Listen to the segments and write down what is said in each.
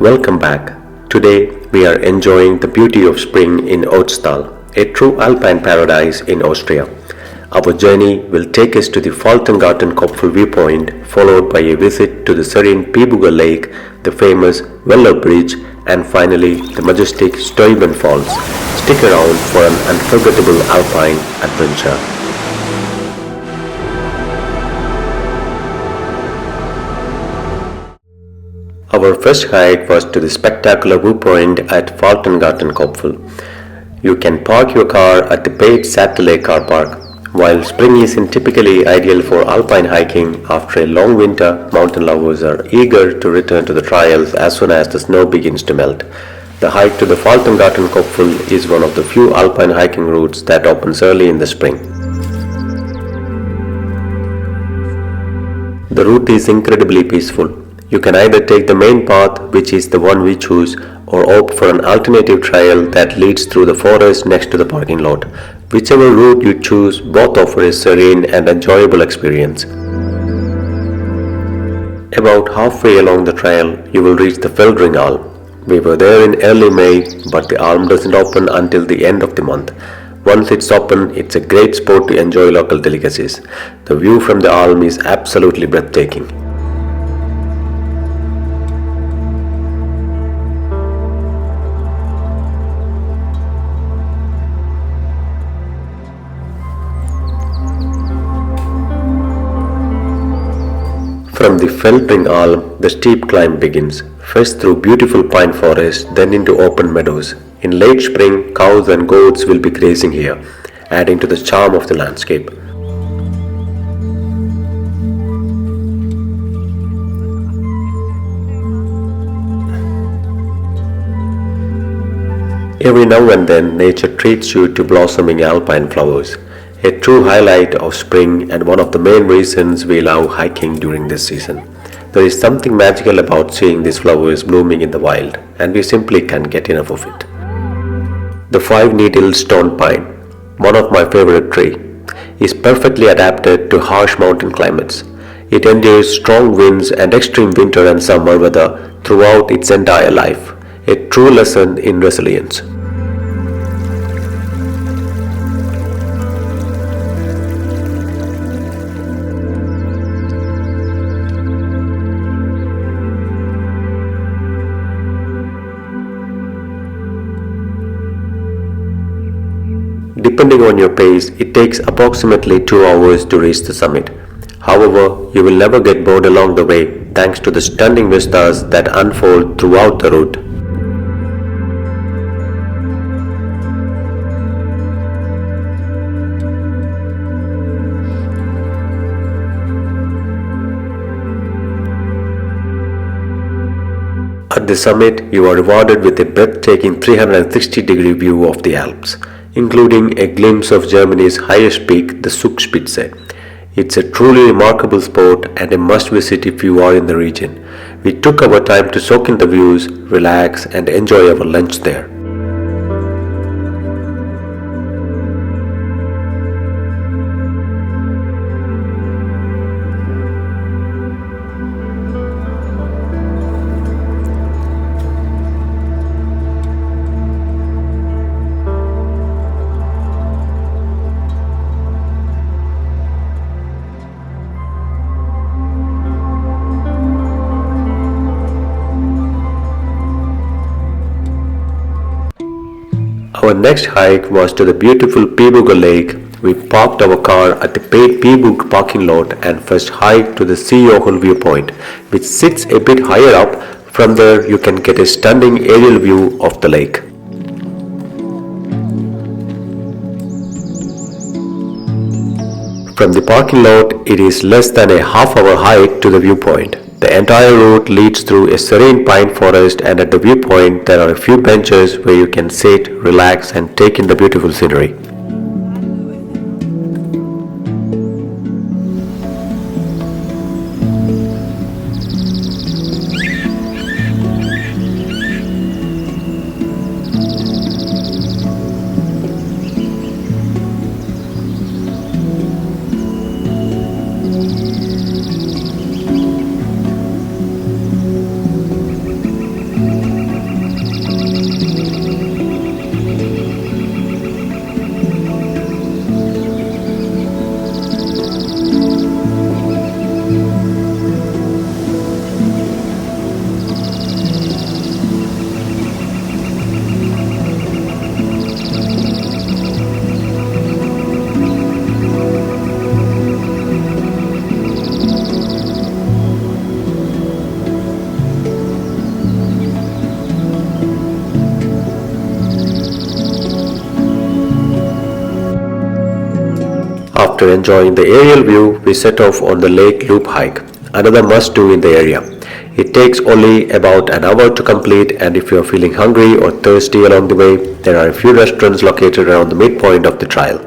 Welcome back. Today we are enjoying the beauty of spring in Ötztal, a true alpine paradise in Austria. Our journey will take us to the Faltengartenköpfl viewpoint, followed by a visit to the serene Piburger Lake, the famous Weller Bridge, and finally the majestic Stuiben Falls. Stick around for an unforgettable alpine adventure. Our first hike was to the spectacular viewpoint at Faltengartenköpfl. You can park your car at the paid satellite car park. While spring isn't typically ideal for alpine hiking, after a long winter, mountain lovers are eager to return to the trails as soon as the snow begins to melt. The hike to the Faltengartenköpfl is one of the few alpine hiking routes that opens early in the spring. The route is incredibly peaceful. You can either take the main path, which is the one we choose, or opt for an alternative trail that leads through the forest next to the parking lot. Whichever route you choose, both offer a serene and enjoyable experience. About halfway along the trail, you will reach the Falton Garden. We were there in early May, but the Alm doesn't open until the end of the month. Once it's open, it's a great spot to enjoy local delicacies. The view from the Alm is absolutely breathtaking. From the Falton Garden, the steep climb begins, first through beautiful pine forest, then into open meadows. In late spring, cows and goats will be grazing here, adding to the charm of the landscape. Every now and then, nature treats you to blossoming alpine flowers. A true highlight of spring and one of the main reasons we love hiking during this season. There is something magical about seeing these flowers blooming in the wild, and we simply can't get enough of it. The five-needled stone pine, one of my favorite trees, is perfectly adapted to harsh mountain climates. It endures strong winds and extreme winter and summer weather throughout its entire life, a true lesson in resilience. Depending on your pace, it takes approximately 2 hours to reach the summit. However, you will never get bored along the way thanks to the stunning vistas that unfold throughout the route. At the summit, you are rewarded with a breathtaking 360-degree view of the Alps, including a glimpse of Germany's highest peak, the Zugspitze. It's a truly remarkable spot and a must-visit if you are in the region. We took our time to soak in the views, relax, and enjoy our lunch there. Our next hike was to the beautiful Piburger Lake. We parked our car at the paid Piburger parking lot and first hiked to the Sea viewpoint, which sits a bit higher up. From there, you can get a stunning aerial view of the lake. From the parking lot, it is less than a half-hour hike to the viewpoint. The entire route leads through a serene pine forest, and at the viewpoint there are a few benches where you can sit, relax, and take in the beautiful scenery. After enjoying the aerial view, we set off on the lake loop hike, another must-do in the area. It takes only about an hour to complete, and if you are feeling hungry or thirsty along the way, there are a few restaurants located around the midpoint of the trail.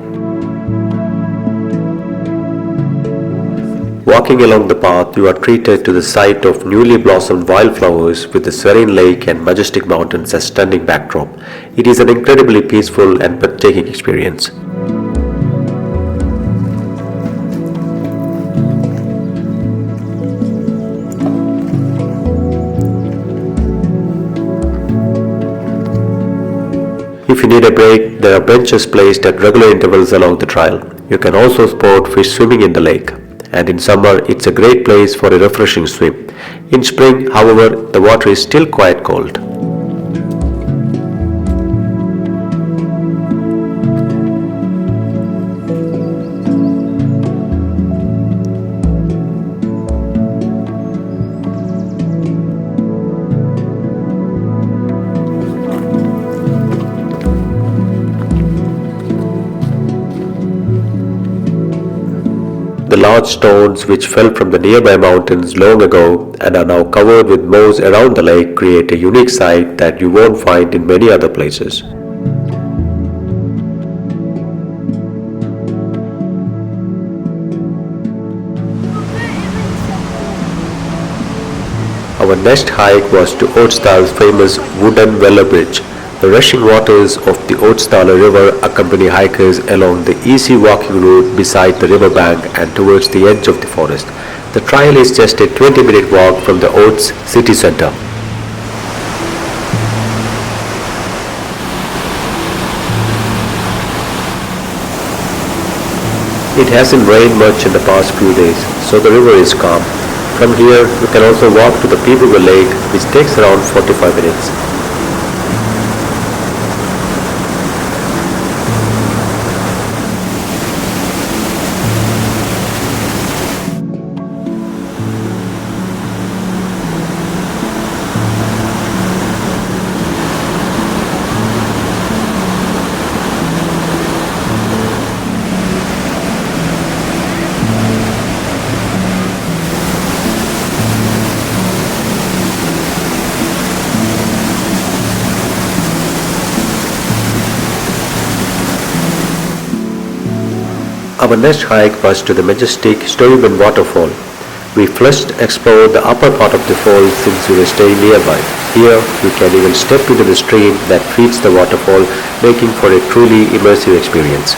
Walking along the path, you are treated to the sight of newly blossomed wildflowers with the serene lake and majestic mountains as stunning backdrop. It is an incredibly peaceful and breathtaking experience. If you need a break, there are benches placed at regular intervals along the trail. You can also sport fish swimming in the lake. And in summer, it's a great place for a refreshing swim. In spring, however, the water is still quite cold. The large stones which fell from the nearby mountains long ago and are now covered with moss around the lake create a unique sight that you won't find in many other places. Our next hike was to Ötztal's famous wooden Weller Bridge. The rushing waters of the Ötztaler River accompany hikers along the easy walking route beside the riverbank and towards the edge of the forest. The trail is just a 20-minute walk from the Ötz city center. It hasn't rained much in the past few days, so the river is calm. From here, you can also walk to the Piburger Lake, which takes around 45 minutes. Our next hike was to the majestic Stuiben waterfall. We first explored the upper part of the fall since we were staying nearby. Here, you can even step into the stream that feeds the waterfall, making for a truly immersive experience.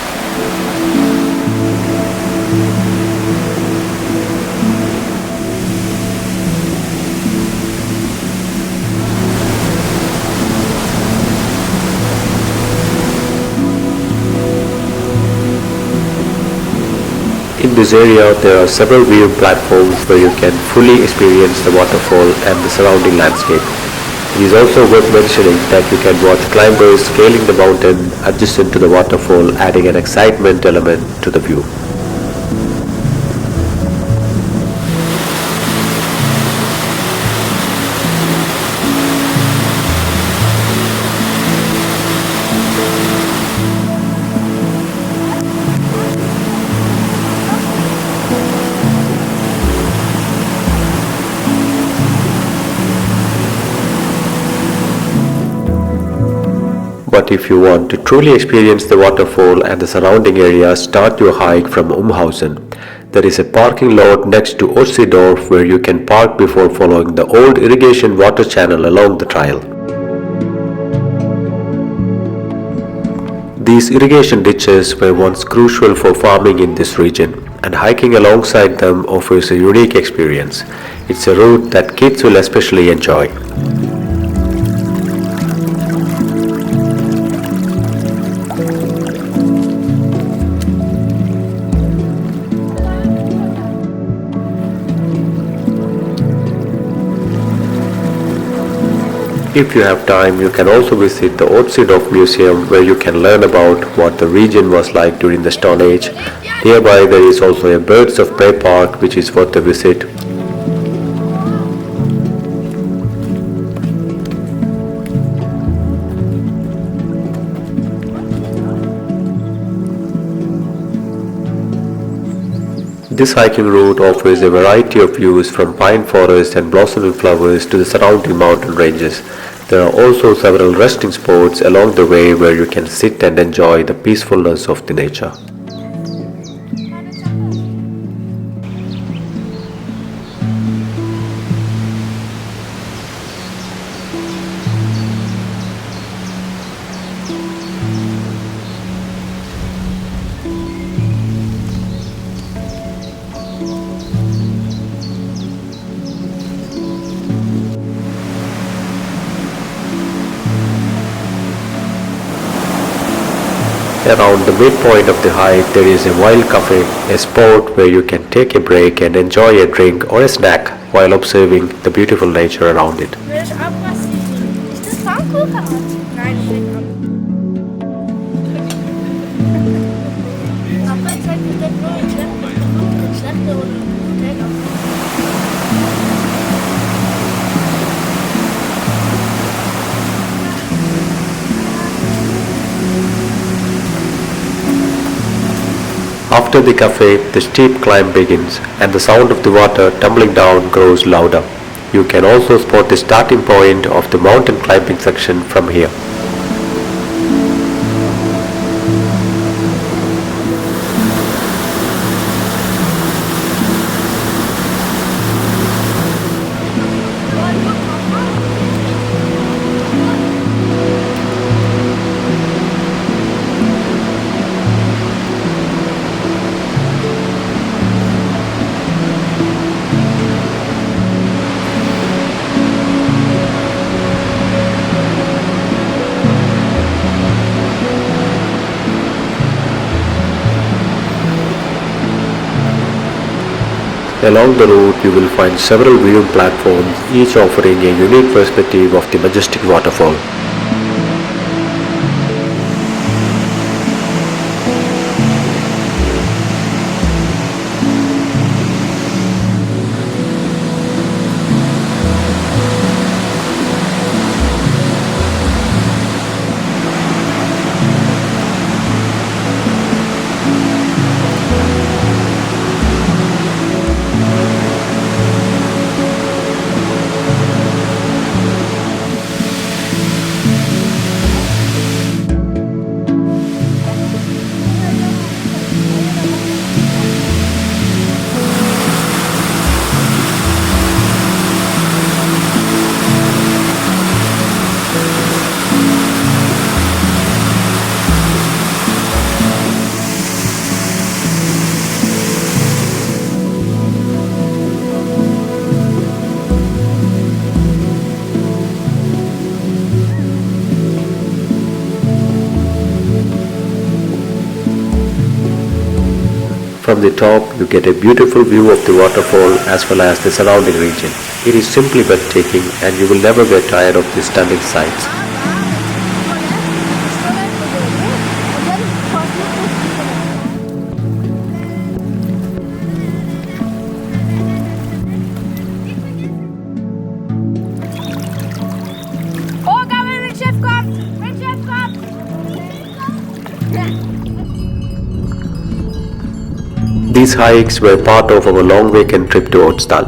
In this area, there are several viewing platforms where you can fully experience the waterfall and the surrounding landscape. It is also worth mentioning that you can watch climbers scaling the mountain adjacent to the waterfall, adding an excitement element to the view. But if you want to truly experience the waterfall and the surrounding area, start your hike from Umhausen. There is a parking lot next to Ötztaler where you can park before following the old irrigation water channel along the trail. These irrigation ditches were once crucial for farming in this region, and hiking alongside them offers a unique experience. It's a route that kids will especially enjoy. If you have time, you can also visit the Ötztaler Museum where you can learn about what the region was like during the Stone Age. Nearby there is also a Birds of Prey park which is worth a visit. This hiking route offers a variety of views from pine forest and blossoming flowers to the surrounding mountain ranges. There are also several resting spots along the way where you can sit and enjoy the peacefulness of the nature. Around the midpoint of the hike there is a wild cafe, a spot where you can take a break and enjoy a drink or a snack while observing the beautiful nature around it. Ist das Pfannkuchen? Nein, das ist aber jetzt sagt mir das nur ein schlechter oder ein After the cafe, the steep climb begins and the sound of the water tumbling down grows louder. You can also spot the starting point of the mountain climbing section from here. Along the route you will find several viewing platforms, each offering a unique perspective of the majestic waterfall. From the top, you get a beautiful view of the waterfall as well as the surrounding region. It is simply breathtaking and you will never get tired of the stunning sights. These hikes were part of our long weekend trip to Ötztal.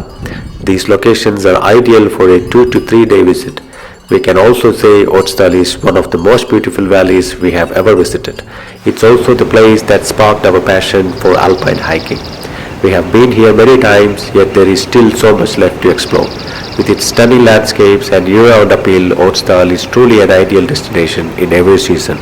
These locations are ideal for a 2 to 3 day visit. We can also say Ötztal is one of the most beautiful valleys we have ever visited. It's also the place that sparked our passion for alpine hiking. We have been here many times, yet there is still so much left to explore. With its stunning landscapes and year-round appeal, Ötztal is truly an ideal destination in every season.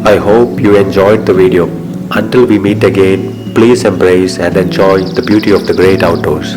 I hope you enjoyed the video. Until we meet again, please embrace and enjoy the beauty of the great outdoors.